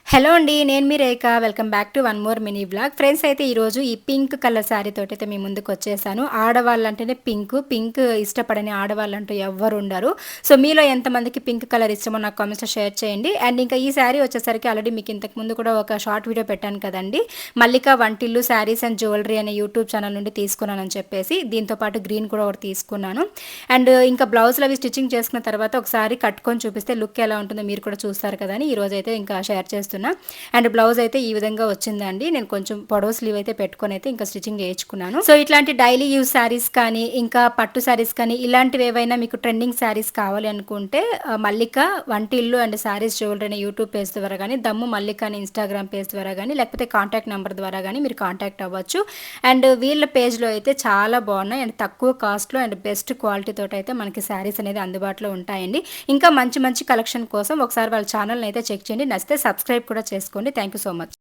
Hello అండి. నేను మీ Rekha. Welcome back to one more mini vlog. Friends అయితే ఈరోజు ఈ పింక్ కలర్ శారీ తోటైతే మీ ముందుకొచ్చేసాను. ఆడవాళ్ళంటేనే పింక్ ఇష్టపడని ఆడవాళ్ళంటూ ఎవ్వరుండరు. సో, మీలో ఎంతమందికి పింక్ కలర్ ఇష్టమో నాకు కామెంట్స్‌లో షేర్ చేయండి. అండ్ ఇంకా ఈ శారీ వచ్చేసరికి ఆల్రెడీ మీకు ఇంతకు ముందు కూడా ఒక షార్ట్ వీడియో పెట్టాను కదండీ! మల్లిక వంటిల్లు శారీస్ అండ్ జ్యువెలరీ అనే యూట్యూబ్ ఛానల్ నుండి తీసుకున్నానని చెప్పేసి. దీంతో పాటు గ్రీన్ కూడా ఒకటి తీసుకున్నాను. అండ్ ఇంకా బ్లౌజులు అవి స్టిచ్చింగ్ చేసుకున్న తర్వాత ఒకసారి కట్టుకొని చూపిస్తే లుక్ ఎలా ఉంటుందో మీరు కూడా చూస్తారు కదా అని ఈరోజైతే ఇంకా షేర్ చేస్తున్నా. అండ్ బ్లౌజ్ అయితే ఈ విధంగా వచ్చిందండి. నేను కొంచెం పొడవు స్లీవ్ అయితే పెట్టుకొని అయితే ఇంకా స్టిచ్చింగ్ చేయించుకున్నాను. సో ఇట్లాంటి డైలీ యూజ్ శారీస్ కానీ ఇంకా పట్టు శారీస్ కానీ ఇలాంటివి ఏవైనా మీకు ట్రెండింగ్ శారీస్ కావాలి అనుకుంటే మల్లిక వంటిల్లు అండ్ శారీస్ జ్యువెలరీ అనే యూట్యూబ్ పేజ్ ద్వారా కానీ దమ్ము మల్లిక అనే ఇన్స్టాగ్రామ్ పేజ్ ద్వారా కానీ లేకపోతే కాంటాక్ట్ నెంబర్ ద్వారా కానీ మీరు కాంటాక్ట్ అవ్వచ్చు. అండ్ వీళ్ళ పేజ్లో అయితే చాలా బాగున్నాయి అండ్ తక్కువ కాస్ట్లో అండ్ బెస్ట్ క్వాలిటీ తోటి అయితే మనకి శారీస్ అనేది అందుబాటులో ఉంటాయండి. ఇంకా మంచి మంచి కలెక్షన్ కోసం ఒకసారి వాళ్ళ ఛానల్ని అయితే చెక్ చేయండి. నచ్చితే సబ్స్క్రైబ్ కూడా చేసుకోండి. Thank you so much.